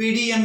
PDM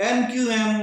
MQM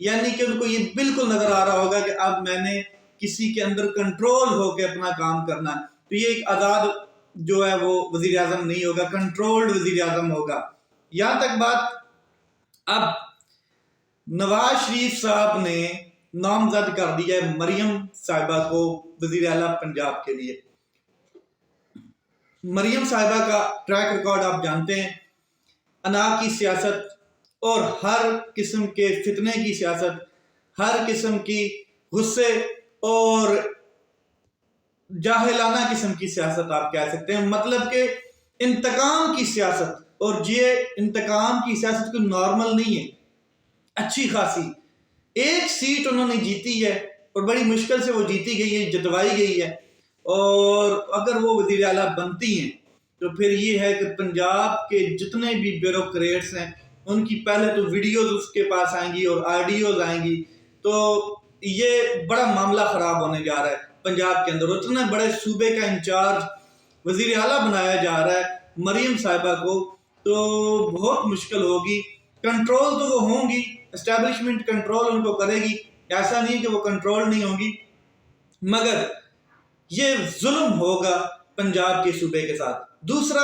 یعنی کہ ان کو یہ بالکل نظر آ رہا ہوگا کہ اب میں نے کسی کے اندر کنٹرول ہو کے اپنا کام کرنا ہے. تو یہ ایک آزاد جو ہے وہ وزیر اعظم نہیں ہوگا، کنٹرولڈ وزیر اعظم ہوگا. یہاں تک بات اب نواز شریف صاحب نے نامزد کر دیا ہے مریم صاحبہ کو وزیر اعلیٰ پنجاب کے لیے. مریم صاحبہ کا ٹریک ریکارڈ آپ جانتے ہیں، انا کی سیاست اور ہر قسم کے فتنے کی سیاست، ہر قسم کی غصے اور جاہلانہ قسم کی سیاست آپ کہہ سکتے ہیں. مطلب کہ انتقام کی سیاست، اور یہ انتقام کی سیاست کوئی نارمل نہیں ہے، اچھی خاصی. ایک سیٹ انہوں نے جیتی ہے اور بڑی مشکل سے وہ جیتی گئی ہے، جتوائی گئی ہے، اور اگر وہ وزیر اعلیٰ بنتی ہیں تو پھر یہ ہے کہ پنجاب کے جتنے بھی بیوروکریٹس ہیں ان کی پہلے تو ویڈیوز اس کے پاس آئیں گی اور آڈیوز آئیں گی، تو یہ بڑا معاملہ خراب ہونے جا رہا ہے پنجاب کے اندر. اتنے بڑے صوبے کا انچارج وزیر اعلیٰ بنایا جا رہا ہے مریم صاحبہ کو، تو بہت مشکل ہوگی. کنٹرول تو وہ ہوں گی، اسٹیبلشمنٹ کنٹرول ان کو کرے گی، ایسا نہیں کہ وہ کنٹرول نہیں ہوگی، مگر یہ ظلم ہوگا پنجاب کے صوبے کے ساتھ. دوسرا،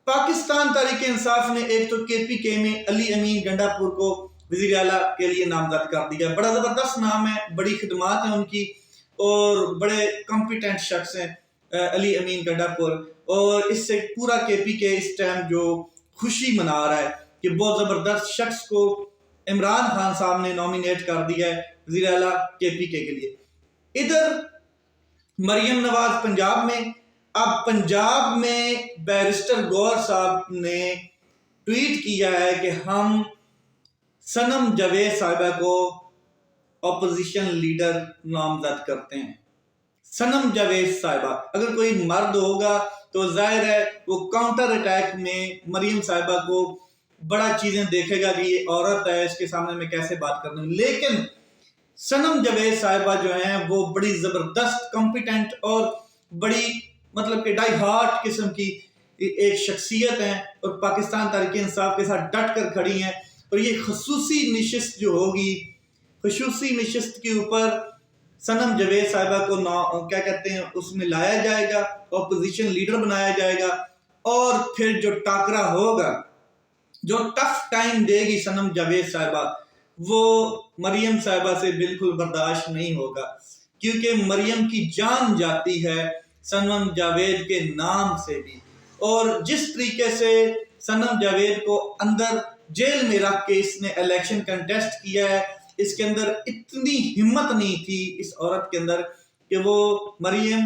پاکستان تحریک انصاف نے ایک تو کے پی کے میں علی امین گنڈا پور کو وزیر اعلیٰ کے لیے نامزد کر دیا. بڑا زبردست نام ہے، بڑی خدمات ہیں ان کی، اور بڑے کمپیٹنٹ شخص ہیں علی امین گنڈا پور. اور اس سے پورا کے پی کے اس ٹائم جو خوشی منا رہا ہے کہ بہت زبردست شخص کو عمران خان صاحب نے نامینیٹ کر دیا ہے وزیر اعلیٰ کے پی کے لیے. ادھر مریم نواز پنجاب میں. اب پنجاب میں بیرسٹر گور صاحب نے ٹویٹ کیا ہے کہ ہم صنم جاوید صاحبہ کو اپوزیشن لیڈر نامزد کرتے ہیں. صنم جاوید صاحبہ، اگر کوئی مرد ہوگا تو ظاہر ہے وہ کاؤنٹر اٹیک میں مریم صاحبہ کو بڑا چیزیں دیکھے گا کہ یہ عورت ہے، اس کے سامنے میں کیسے بات کرنا ہے. لیکن صنم جاوید صاحبہ جو ہیں وہ بڑی زبردست کمپیٹنٹ اور بڑی مطلب کہ ڈائی ہارٹ قسم کی ایک شخصیت ہیں، اور پاکستان تحریک انصاف کے ساتھ ڈٹ کر کھڑی ہیں. اور یہ خصوصی نشست جو ہوگی، خصوصی نشست کے اوپر صنم جاوید صاحبہ کو کیا کہتے ہیں اس میں لایا جائے گا، اپوزیشن لیڈر بنایا جائے گا. اور پھر جو ٹاکرا ہوگا، جو ٹف ٹائم دے گی صنم جاوید صاحبہ، وہ مریم صاحبہ سے بالکل برداشت نہیں ہوگا، کیونکہ مریم کی جان جاتی ہے صنم جاوید کے نام سے بھی. اور جس طریقے سے صنم جاوید کو اندر جیل میں رکھ کے اس نے الیکشن کنٹیسٹ کیا ہے، اس کے اندر اتنی ہمت نہیں تھی اس عورت کے اندر کہ وہ مریم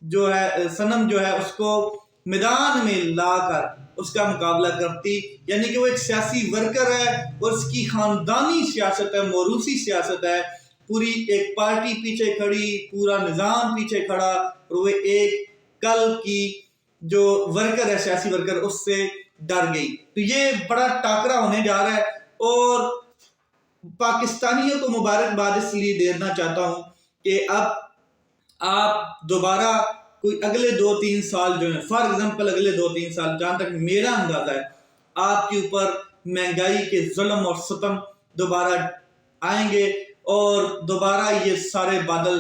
جو ہے، صنم جو ہے، اس کو میدان میں لا کر اس کا مقابلہ کرتی. یعنی کہ وہ ایک سیاسی ورکر ہے اور اس کی خاندانی سیاست ہے، موروثی سیاست ہے. پوری ایک پارٹی پیچھے کھڑی، پورا نظام پیچھے کھڑا، اور وہ ایک کل کی جو ورکر ہے، سیاسی ورکر، اس سے ڈر گئی. تو یہ بڑا ٹاکرا ہونے جا رہا ہے. اور پاکستانیوں کو مبارکباد اس لیے دینا چاہتا ہوں کہ اب آپ دوبارہ کوئی اگلے 2-3 سال جو ہیں، فار ایگزامپل اگلے 2-3 سال، جہاں تک میرا اندازہ ہے، آپ کے اوپر مہنگائی کے ظلم اور ستم دوبارہ آئیں گے، اور دوبارہ یہ سارے بادل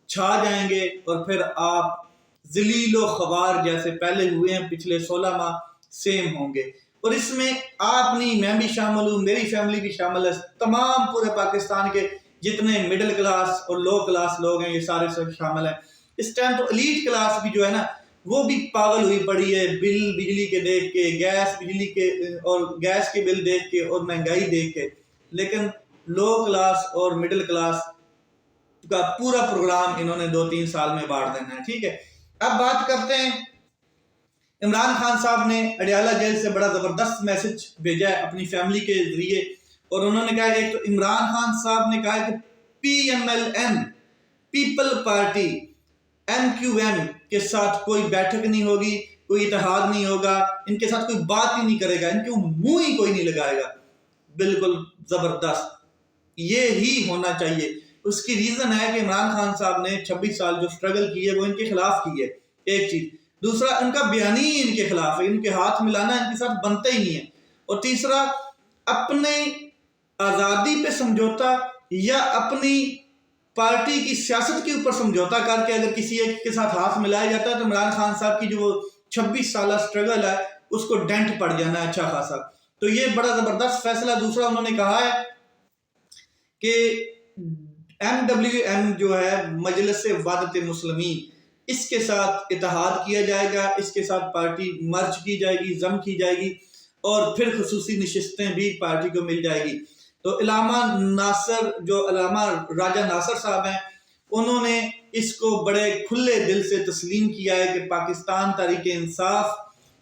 چھا جائیں گے، اور پھر آپ ذلیل و خوار جیسے پہلے ہوئے ہیں پچھلے 16 ماہ سیم ہوں گے. اور اس میں آپ نہیں، میں بھی شامل ہوں، میری فیملی بھی شامل ہے، تمام پورے پاکستان کے جتنے مڈل کلاس اور لو کلاس لوگ ہیں، یہ سارے سب شامل ہیں. اس ٹائم تو ایلیٹ کلاس بھی جو ہے نا، وہ بھی پاگل ہوئی پڑی ہے، بل بجلی کے دیکھ کے، گیس بجلی کے اور گیس کے بل دیکھ کے اور مہنگائی دیکھ کے. لیکن لو کلاس اور مڈل کلاس کا پورا پروگرام انہوں نے 2-3 سال میں بانٹ دینا ہے. ٹھیک ہے، اب بات کرتے ہیں. عمران خان صاحب نے اڈیالہ جیل سے بڑا زبردست میسج بھیجا ہے اپنی فیملی کے ذریعے، اور انہوں نے کہا کہ ایک تو عمران خان صاحب نے کہا کہ P M L N people party M Q M کے ساتھ کوئی بیٹھک نہیں ہوگی، کوئی اتحاد نہیں ہوگا، ان کے ساتھ کوئی بات ہی نہیں کرے گا، ان کے منہ ہی کوئی نہیں لگائے گا. بالکل زبردست، یہ ہی ہونا چاہیے. اس کی ریزن ہے کہ عمران خان صاحب نے 26 سال جو سٹرگل کی ہے وہ ان کے خلاف کی ہے، ایک چیز. دوسرا، ان کا بیانی ہی ان کے خلاف ہے، ان کے ہاتھ ملانا ان کے ساتھ بنتا ہی نہیں ہے. اور تیسرا، اپنے آزادی پہ سمجھوتا یا اپنی پارٹی کی سیاست کے اوپر سمجھوتا کر کے اگر کسی ایک کے ساتھ ہاتھ ملایا جاتا ہے تو عمران خان صاحب کی جو وہ 26 سالہ سٹرگل ہے اس کو ڈینٹ پڑ جانا ہے اچھا خاصا. تو یہ بڑا زبردست فیصلہ. دوسرا انہوں نے کہا ہے کہ MWM جو ہے مجلس وحدت مسلمین، اس کے ساتھ اتحاد کیا جائے گا، اس کے ساتھ پارٹی مرج کی جائے گی، ضم کی جائے گی، اور پھر خصوصی نشستیں بھی پارٹی کو مل جائے گی. تو علامہ راجہ ناصر صاحب ہیں، انہوں نے اس کو بڑے کھلے دل سے تسلیم کیا ہے کہ پاکستان تحریک انصاف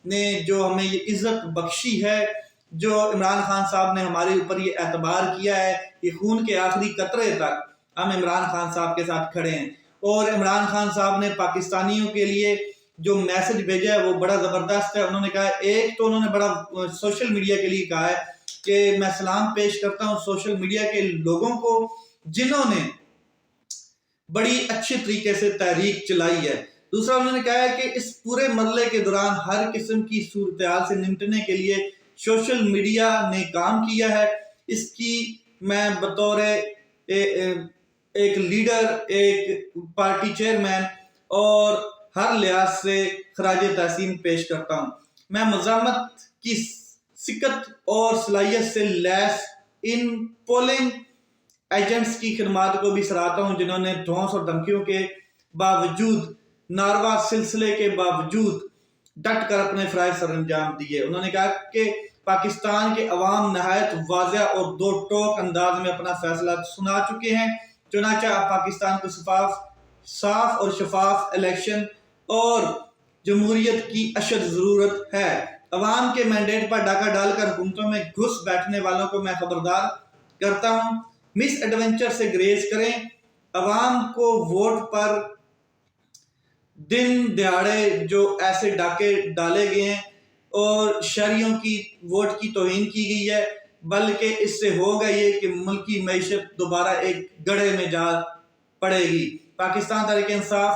نے جو ہمیں یہ عزت بخشی ہے، جو عمران خان صاحب نے ہمارے اوپر یہ اعتبار کیا ہے، یہ خون کے آخری قطرے تک ہم عمران خان صاحب کے ساتھ کھڑے ہیں. اور عمران خان صاحب نے پاکستانیوں کے لیے جو میسج بھیجا ہے وہ بڑا زبردست ہے. انہوں نے کہا ایک تو انہوں نے بڑا سوشل میڈیا کے لیے کہا ہے کہ میں سلام پیش کرتا ہوں سوشل میڈیا کے لوگوں کو جنہوں نے بڑی اچھی طریقے سے تحریک چلائی ہے. دوسرا انہوں نے کہا ہے کہ اس پورے مرحلے کے دوران ہر قسم کی صورتحال سے نمٹنے کے لیے سوشل میڈیا نے کام کیا ہے. اس کی میں بطور ایک لیڈر، ایک پارٹی چیئرمین اور ہر لحاظ سے خراج تحسین پیش کرتا ہوں. میں مزاحمت کی سکت اور صلاحیت سے لیس ان پولنگ ایجنٹس کی خدمات کو بھی سراہتا ہوں جنہوں نے دھونس اور دھمکیوں کے باوجود، ناروا سلسلے کے باوجود ڈٹ کر اپنے فرائض سر انجام دیے. انہوں نے کہا کہ پاکستان کے عوام نہایت واضح اور دو ٹوک انداز میں اپنا فیصلہ سنا چکے ہیں. چنانچہ اب پاکستان کو صاف اور شفاف الیکشن اور جمہوریت کی اشد ضرورت ہے. عوام کے مینڈیٹ پر ڈاکہ ڈال کر حکومتوں میں گھس بیٹھنے والوں کو میں خبردار کرتا ہوں، مس ایڈونچر سے گریز کریں. عوام کو ووٹ پر دن دہاڑے جو ایسے ڈاکے ڈالے گئے ہیں اور شہریوں کی ووٹ کی توہین کی گئی ہے، بلکہ اس سے ہوگا یہ کہ ملکی معیشت دوبارہ ایک گڑھے میں جا پڑے گی. پاکستان تحریک انصاف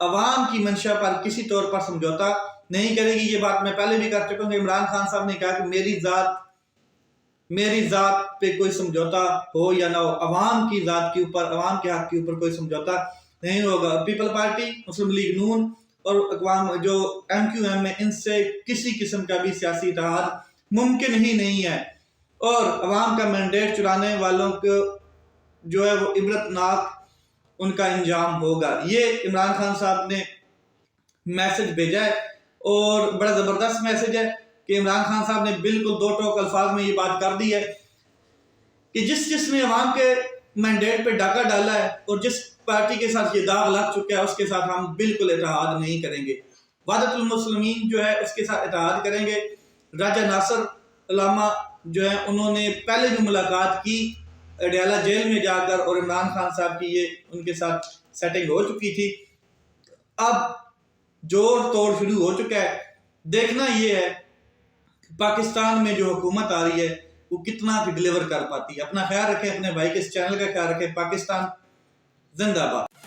عوام کی منشا پر کسی طور پر سمجھوتا نہیں کرے گی. یہ بات میں پہلے بھی کر چکا ہوں کہ عمران خان صاحب نے کہا کہ میری ذات پہ کوئی سمجھوتا ہو یا نہ ہو، عوام کی ذات کے اوپر، عوام کے حق کے اوپر کوئی سمجھوتا نہیں ہوگا. پیپل پارٹی، مسلم لیگ نون اور اقوام جو MQM ہے، ان سے کسی قسم کا بھی سیاسی اتحاد ممکن ہی نہیں ہے، اور عوام کا مینڈیٹ چرانے والوں کو جو ہے وہ عبرتناک ان کا انجام ہوگا. یہ عمران خان صاحب نے میسج بھیجا ہے اور بڑا زبردست میسج ہے کہ عمران خان صاحب نے بالکل دو ٹوک الفاظ میں یہ بات کر دی ہے کہ جس نے عوام کے مینڈیٹ پہ ڈاکہ ڈالا ہے اور جس پارٹی کے ساتھ یہ داغ لگ چکا ہے اس کے ساتھ ہم بالکل اتحاد نہیں کریں گے. وحدت المسلمین جو ہے اس کے ساتھ اتحاد کریں گے. راجہ ناصر علامہ جو ہے انہوں نے پہلے جو ملاقات کی اڈیالہ جیل میں جا کر، اور عمران خان صاحب کی یہ ان کے ساتھ سیٹنگ ہو چکی تھی. اب جوڑ توڑ شروع ہو چکا ہے. دیکھنا یہ ہے پاکستان میں جو حکومت آ رہی ہے وہ کتنا ڈیلیور کر پاتی ہے. اپنا خیال رکھیں، اپنے بھائی کے اس چینل کا خیال رکھیں. پاکستان زندہ باد.